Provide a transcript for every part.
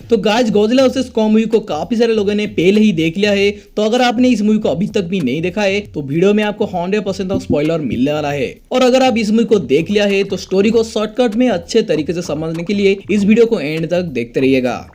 तो guys Godzilla versus Kong movie को काफी सारे लोगों ने पहले ही देख लिया है, तो अगर आपने इस मूवी को अभी तक भी नहीं देखा है तो वीडियो में आपको 100% ऑफ स्पॉइलर मिलने वाला है। और अगर आप इस मूवी को देख लिया है तो स्टोरी को शॉर्टकट में अच्छे तरीके से समझने के लिए इस वीडियो को एंड तक देखते रहिएगा।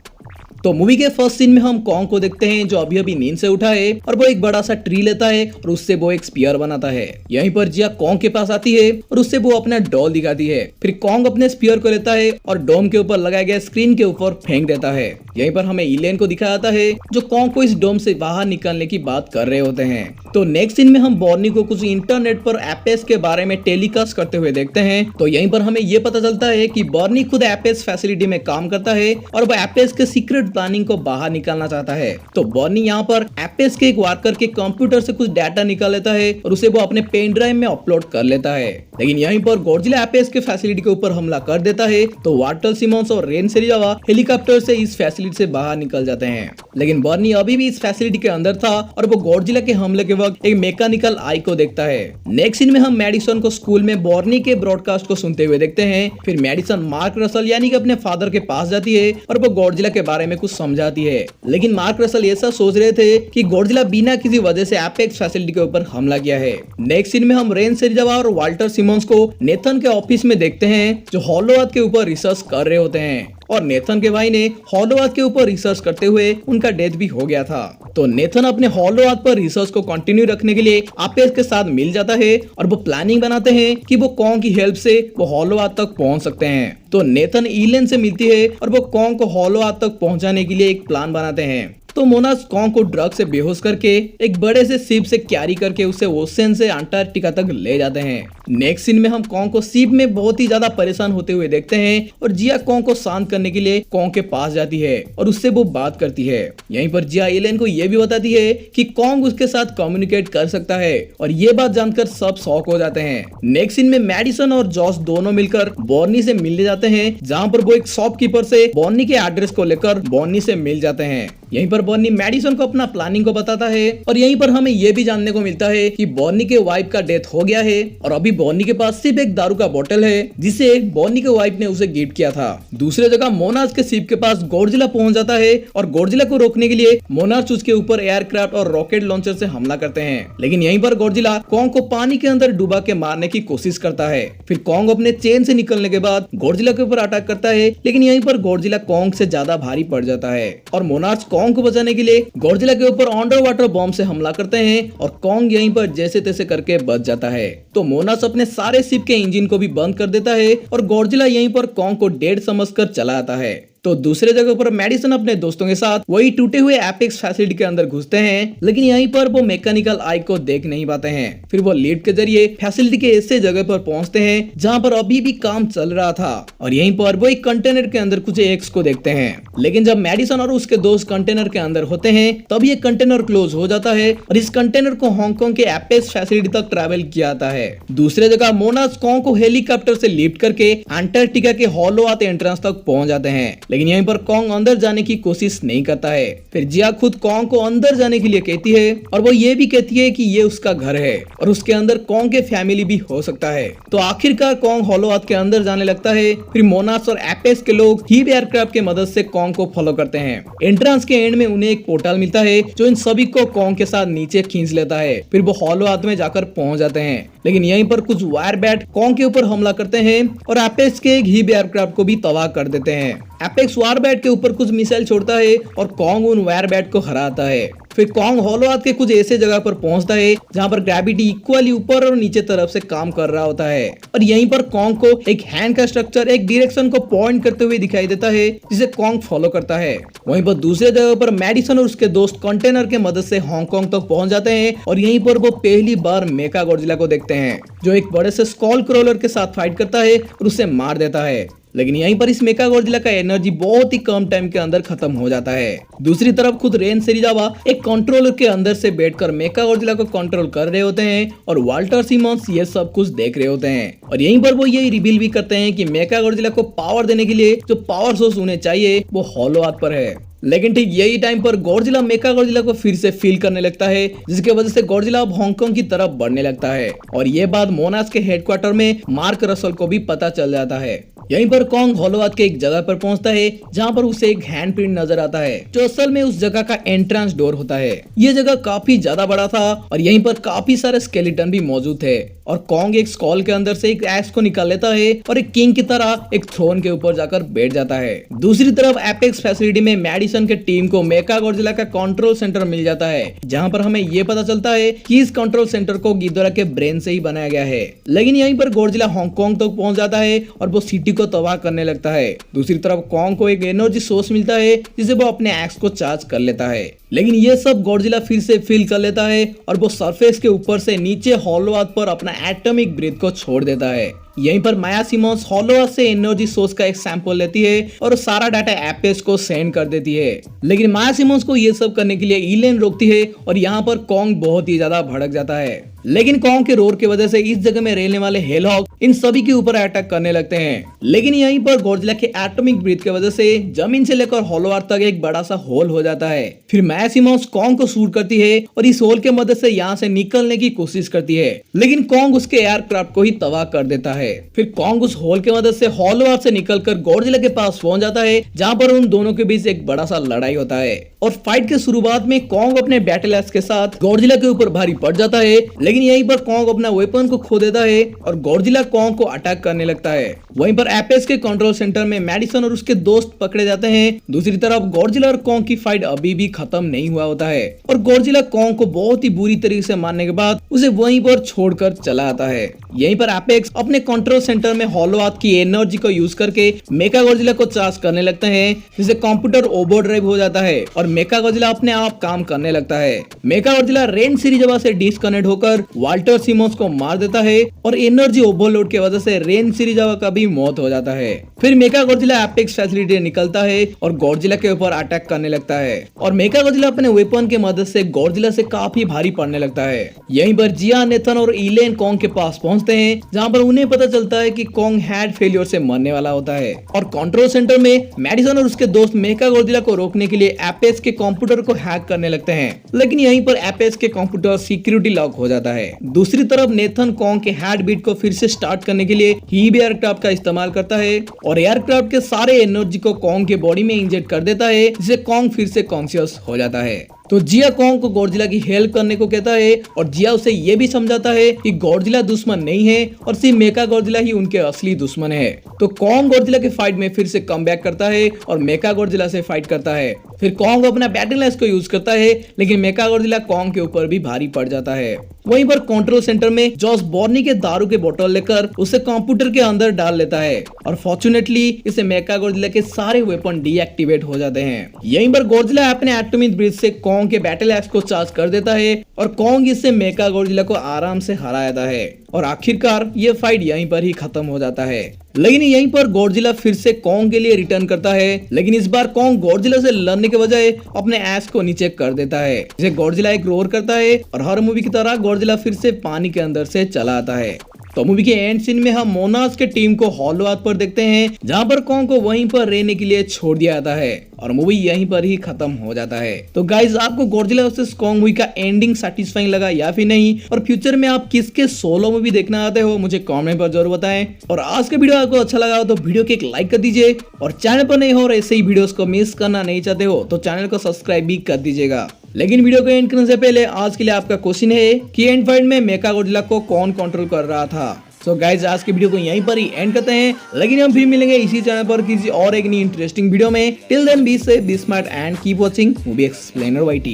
तो मूवी के फर्स्ट सीन में हम कॉन्ग को देखते हैं जो अभी अभी नींद से उठा है और वो एक बड़ा सा ट्री लेता है और उससे वो एक स्पीयर बनाता है। यहीं पर जिया कॉन्ग के पास आती है और उससे वो अपना डॉल दिखाती है। फिर कॉन्ग अपने स्पीयर को लेता है और डोम के ऊपर लगाए गए स्क्रीन के ऊपर फेंक देता है। यहीं पर हमें इलेन को दिखाया जाता है जो कॉन्ग को इस डोम से बाहर निकलने की बात कर रहे होते हैं। तो नेक्स्ट सीन में हम बॉर्नी को कुछ इंटरनेट पर एपेस के बारे में टेलीकास्ट करते हुए देखते हैं। तो यहीं पर हमें ये पता चलता है कि बॉर्नी खुद एपेस फैसिलिटी में काम करता है और वो एपेस के सीक्रेट प्लानिंग को बाहर निकालना चाहता है। तो बॉर्नी यहाँ पर एपेस के एक वर्कर के कंप्यूटर से कुछ डाटा निकाल लेता है और उसे वो अपने पेन ड्राइव में अपलोड कर लेता है। लेकिन यहीं पर गॉडजिला एपेस के फैसिलिटी के ऊपर हमला कर देता है। तो वाल्टर सिमोन्स और रेन सेरिजावा हेलीकॉप्टर से इस फैसिलिटी से बाहर निकल जाते हैं। लेकिन बॉर्नी अभी भी इस फैसिलिटी के अंदर था और वो गॉडजिला के हमले के वक्त एक मैकेनिकल आई को देखता है। नेक्स्ट सीन में हम मैडिसन को स्कूल में बॉर्नी के ब्रॉडकास्ट को सुनते हुए देखते हैं। फिर मैडिसन मार्क रसल यानी कि अपने फादर के पास जाती है और वो गॉडजिला के बारे में कुछ समझाती है। लेकिन मार्क रसल ऐसा सोच रहे थे कि गॉडजिला बिना किसी वजह से एपेक्स फैसिलिटी के ऊपर हमला किया है। नेक्स्ट सीन में हम रेन सेरिजावा और वाल्टर सिमोन्स को नेथन के ऑफिस में देखते हैं जो हॉलोअर्थ के ऊपर रिसर्च कर रहे होते हैं। और नेथन के भाई ने हॉलोअर्थ के ऊपर रिसर्च करते हुए उनका डेथ भी हो गया था। तो नेथन अपने हॉलोअर्थ पर रिसर्च को कंटिन्यू रखने के लिए एपेक्स के साथ मिल जाता है और वो प्लानिंग बनाते हैं कि वो कॉन्ग की हेल्प से वो हॉलोअर्थ तक पहुंच सकते हैं। तो नेथन इलेन से मिलती है और वो कॉन्ग को हॉलोअर्थ तक पहुंचाने के लिए एक प्लान बनाते हैं। तो मोनास कॉन्ग को ड्रग से बेहोश करके एक बड़े से शिप से कैरी करके उसे ओशन से अंटार्कटिका तक ले जाते हैं। नेक्स्ट सीन में हम कॉन्ग को शिप में बहुत ही ज्यादा परेशान होते हुए देखते हैं और जिया कॉन्ग को शांत करने के लिए कॉन्ग के पास जाती है और उससे वो बात करती है। यहीं पर जिया एलेन को ये भी बताती है कि कॉन्ग उसके साथ कम्युनिकेट कर सकता है और ये बात जानकर सब शॉक हो जाते हैं। नेक्स्ट सीन में मैडिसन और जॉस दोनों मिलकर बॉर्नी से मिलने जाते हैं जहाँ पर वो एक शॉपकीपर से बॉर्नी के एड्रेस को लेकर बॉर्नी से मिल जाते हैं। यहीं पर बॉर्नी मैडिसन को अपना प्लानिंग को बताता है और यहीं पर हमें यह भी जानने को मिलता है कि बॉर्नी के वाइफ का डेथ हो गया है और अभी बॉर्नी के पास सिर्फ एक दारू का बोतल है जिसे बॉर्नी के वाइफ ने उसे गिफ्ट किया था। दूसरी जगह मोनार्च के शिप के पास गॉडजिला पहुंच जाता है और गॉडजिला को रोकने के लिए मोनार्च उसके ऊपर एयरक्राफ्ट और रॉकेट लॉन्चर से हमला करते हैं। लेकिन यहीं पर गॉडजिला कॉन्ग को पानी के अंदर डुबा के मारने की कोशिश करता है। फिर कॉन्ग अपने चेन से निकलने के बाद गॉडजिला के ऊपर अटैक करता है, लेकिन यहीं पर गॉडजिला कॉन्ग से ज्यादा भारी पड़ जाता है और मोनार्च कॉन्ग को बचाने के लिए गॉडजिला के ऊपर अंडर वाटर बॉम्ब से हमला करते हैं और कॉन्ग यहीं पर जैसे तैसे करके बच जाता है। तो मोनार्च अपने सारे शिप के इंजन को भी बंद कर देता है और गॉडजिला यहीं पर कॉन्ग को डेड समझकर चला जाता है। तो दूसरे जगह पर मैडिसन अपने दोस्तों के साथ वही टूटे हुए एपेक्स फैसिलिटी के अंदर घुसते हैं, लेकिन यहीं पर वो मैकेनिकल आई को देख नहीं पाते हैं। फिर वो लिफ्ट के जरिए फैसिलिटी के ऐसे जगह पर पहुंचते हैं जहां पर अभी भी काम चल रहा था और यहीं पर वो एक कंटेनर के अंदर कुछ एक्स को देखते हैं। लेकिन जब मैडिसन और उसके दोस्त कंटेनर के अंदर होते हैं तब ये कंटेनर क्लोज हो जाता है और इस कंटेनर को हांगकांग के एपेक्स फैसिलिटी तक ट्रैवल किया जाता है। दूसरे जगह मोनार्च कॉन्ग को हेलीकॉप्टर से लिफ्ट करके अंटार्कटिका के हॉलोअर्थ एंट्रेंस तक पहुंच जाते हैं, लेकिन यहीं पर कॉन्ग अंदर जाने की कोशिश नहीं करता है। फिर जिया खुद कॉन्ग को अंदर जाने के लिए कहती है और वो ये भी कहती है कि ये उसका घर है और उसके अंदर कॉन्ग के फैमिली भी हो सकता है। तो आखिरकार कॉन्ग हॉलोअर्थ के अंदर जाने लगता है। फिर मोनार्च और एपेक्स के लोग हीव एयरक्राफ्ट की मदद से कॉन्ग को फॉलो करते हैं। एंट्रेंस के एंड में उन्हें एक पोर्टल मिलता है जो इन सभी को कॉन्ग के साथ नीचे खींच लेता है। फिर वो हॉलोअर्थ में जाकर पहुंच जाते हैं, लेकिन यहीं पर कुछ वायर बैट कॉन्ग के ऊपर हमला करते हैं और एपेक्स के एक हीव एयरक्राफ्ट को भी तबाह कर देते हैं। एपेक्स वायर बैट के ऊपर कुछ मिसाइल छोड़ता है और कॉन्ग उन वायर बैट को हराता है। फिर कॉन्ग हॉलोअर्थ के कुछ ऐसे जगह पर पहुंचता है जहां पर ग्रेविटी इक्वली ऊपर और नीचे तरफ से काम कर रहा होता है और यहीं पर कॉन्ग को एक हैंड का स्ट्रक्चर एक डायरेक्शन को पॉइंट करते हुए दिखाई देता है जिसे कॉन्ग फॉलो करता है। वहीं पर दूसरे जगह पर मैडिसन और उसके दोस्त कंटेनर के मदद से हांगकांग तक पहुंच जाते हैं और यहीं पर वो पहली बार मेका गॉडजिला को देखते हैं जो एक बड़े से स्कॉल क्रॉलर के साथ फाइट करता है और उसे मार देता है। लेकिन यहीं पर इस मेका गॉडजिला का एनर्जी बहुत ही कम टाइम के अंदर खत्म हो जाता है। दूसरी तरफ खुद रेन सेरिजावा एक कंट्रोलर के अंदर से बैठकर मेका गॉडजिला को कंट्रोल कर रहे होते हैं और वाल्टर सिमोन्स ये सब कुछ देख रहे होते हैं और यहीं पर वो ये रिवील भी करते हैं कि मेका गॉडजिला को पावर देने के लिए जो पावर सोर्स उन्हें चाहिए वो हॉलोअर्थ पर है। लेकिन ठीक यही टाइम पर गॉडजिला मेका गॉडजिला को फिर से फील करने लगता है जिसकी वजह से गॉडजिला अब हांगकांग की तरफ बढ़ने लगता है और ये बात मोनास के हेडक्वार्टर में मार्क रसल को भी पता चल जाता है। यहीं पर कॉन्ग होलोवाथ के एक जगह पर पहुंचता है जहां पर उसे एक हैंड प्रिंट नजर आता है जो असल में उस जगह का एंट्रेंस डोर होता है। ये जगह काफी ज्यादा बड़ा था और यहीं पर काफी सारे स्केलेटन भी मौजूद थे और कॉन्ग एक स्कॉल के अंदर से एक एक्स को निकाल लेता है और एक किंग की तरह एक थ्रोन के ऊपर जाकर बैठ जाता है। दूसरी तरफ एपेक्स फैसिलिटी में मैडिसन के टीम को मेका गॉडजिला का कंट्रोल सेंटर मिल जाता है जहां पर हमें ये पता चलता है कि इस कंट्रोल सेंटर को गिदोरा के ब्रेन से ही बनाया गया है। लेकिन यहीं पर गॉडजिला हांगकांग तक पहुंच जाता है और वो सिटी को तबाह करने लगता है। दूसरी तरफ कॉन्ग को एक एनर्जी सोर्स मिलता है जिसे वो अपने एक्स को चार्ज कर लेता है। लेकिन ये सब गॉडजिला फिर से फील कर लेता है और वो सरफेस के ऊपर से नीचे होलोवाथ पर अपना एटॉमिक ब्रीथ को छोड़ देता है। यहीं पर माया सिमोन्स होलोवाथ से एनर्जी सोर्स का एक सैंपल लेती है और सारा डाटा एपेक्स को सेंड कर देती है। लेकिन माया सिमोन्स को ये सब करने के लिए इलेन रोकती है और यहाँ पर कॉन्ग बहुत ही ज्यादा भड़क जाता है। लेकिन कॉन्ग के रोर की वजह से इस जगह में रहने वाले हेलहॉग इन सभी के ऊपर अटैक करने लगते हैं। लेकिन यहीं पर गॉडजिला के एटॉमिक ब्रीथ की वजह से जमीन से लेकर होलोवाथ तक एक बड़ा सा होल हो जाता है। फिर माया सिमोन्स कॉन्ग को शूट करती है और इस होल के मदद से यहाँ से निकलने की कोशिश करती है, लेकिन कॉन्ग उसके एयरक्राफ्ट को ही तबाह कर देता है। फिर कॉन्ग उस होल के मदद से होलोवाथ से निकलकर गॉडजिला के पास पहुंच जाता है जहां पर उन दोनों के बीच एक बड़ा सा लड़ाई होता है और फाइट के शुरुआत में कॉन्ग अपने बैटल एक्स के साथ गॉडजिला के ऊपर भारी पड़ जाता है। लेकिन यहीं पर कॉन्ग अपना वेपन को खो देता है और गॉडजिला कॉन्ग को अटैक करने लगता है। वहीं पर एपेक्स के कंट्रोल सेंटर में मैडिसन और उसके दोस्त पकड़े जाते हैं। दूसरी तरफ गॉडजिला और कॉन्ग की फाइट अभी भी खत्म नहीं हुआ होता है और गॉडजिला कॉन्ग को बहुत ही बुरी तरीके से मारने के बाद उसे वहीं पर छोड़कर चला आता है। यहीं पर एपेक्स अपने कंट्रोल सेंटर में होलोवाथ की एनर्जी को यूज करके मेका गॉडजिला को चार्ज करने लगते हैं जिससे कंप्यूटर ओवरड्राइव हो जाता है और मेका गॉडजिला अपने आप काम करने लगता है। मेका गॉडजिला रेन सिरीजावा से डिस्कनेक्ट होकर वाल्टर सिमोन्स को मार देता है और एनर्जी ओवरलोड की वजह से रेन सिरीजावा का भी मौत हो जाता है। फिर मेका गॉडजिला एपेक्स फैसिलिटी निकलता है और गॉडजिला के ऊपर अटैक करने लगता है और मेका गॉडजिला अपने वेपन के मदद से गॉडजिला से काफी भारी पड़ने लगता है। यहीं पर जिया, नेथन और इलेन कॉन्ग के पास पहुंचते हैं जहां पर उन्हें पता चलता है कि कॉन्ग हेड फेलियर से मरने वाला होता है और कंट्रोल सेंटर में मैडिसन और उसके दोस्त मेका गॉडजिला को रोकने के लिए एपेक्स के कंप्यूटर को हैक करने लगते हैं। लेकिन यहीं पर एपेक्स के कंप्यूटर सिक्योरिटी लॉक हो जाता है। दूसरी तरफ नेथन कॉन्ग के हार्ट बीट को फिर से स्टार्ट करने के लिए हीब एयरक्राफ्ट का इस्तेमाल करता है और एयरक्राफ्ट के सारे एनर्जी को कॉन्ग के बॉडी में इंजेक्ट कर देता है जिससे कॉन्ग फिर से कॉन्शियस हो जाता है। तो जिया कॉन्ग को गॉडजिला की हेल्प करने को कहता है और जिया उसे ये भी समझाता है कि गॉडजिला दुश्मन नहीं है और सिर्फ मेका गॉडजिला ही उनके असली दुश्मन है। तो कॉन्ग गॉडजिला के फाइट में फिर से कमबैक करता है और मेका गॉडजिला से फाइट करता है। फिर कॉन्ग अपना बैटल एक्स को यूज करता है लेकिन मेका गॉडजिला कॉन्ग के ऊपर भी भारी पड़ जाता है। वहीं पर कंट्रोल सेंटर में जॉस बॉर्नी के दारू के बोतल लेकर उसे कंप्यूटर के अंदर डाल लेता है और फॉर्चुनेटली इसे मेका गॉडजिला के सारे वेपन डीएक्टिवेट हो जाते हैं। यहीं पर गॉडजिला अपने एटॉमिक ब्रीथ से कॉन्ग के बैटल एक्स को चार्ज कर देता है और कॉन्ग इससे मेका गॉडजिला को आराम से हरा देता है और आखिरकार ये फाइट यहीं पर ही खत्म हो जाता है। लेकिन यहीं पर गॉडजिला फिर से कॉन्ग के लिए रिटर्न करता है, लेकिन इस बार कॉन्ग गॉडजिला से लड़ने के बजाय अपने एस को नीचे कर देता है जिसे गॉडजिला एक रोर करता है और हर मूवी की तरह गॉडजिला फिर से पानी के अंदर से चला आता है। तो मूवी के एंड सीन में हम मोनास के टीम को होलोवाथ पर देखते हैं जहां पर कॉन्ग को वहीं पर रहने के लिए छोड़ दिया जाता है और मूवी यहीं पर ही खत्म हो जाता है। तो गाइज आपको गॉडजिला वर्सेस कॉन्ग मूवी का एंडिंग सैटिस्फाइंग लगा या फिर नहीं, और फ्यूचर में आप किसके सोलो मूवी देखना चाहते हो मुझे कमेंट पर जरूर बताएं। और आज का वीडियो आपको अच्छा लगा हो तो वीडियो को एक लाइक कर दीजिए और चैनल पर नहीं हो और ऐसे ही वीडियोस को मिस करना नहीं चाहते हो तो चैनल को सब्सक्राइब भी कर दीजिएगा। लेकिन वीडियो को एंड करने से पहले आज के लिए आपका क्वेश्चन है कि एंड फाइट में मेका गॉडजिला को कौन कंट्रोल कर रहा था। सो गाइज आज की वीडियो को यहीं पर ही एंड करते हैं, लेकिन हम फिर मिलेंगे इसी चैनल पर किसी और एक नई इंटरेस्टिंग वीडियो में। Till then be safe, be smart and keep watching movie explainer YT।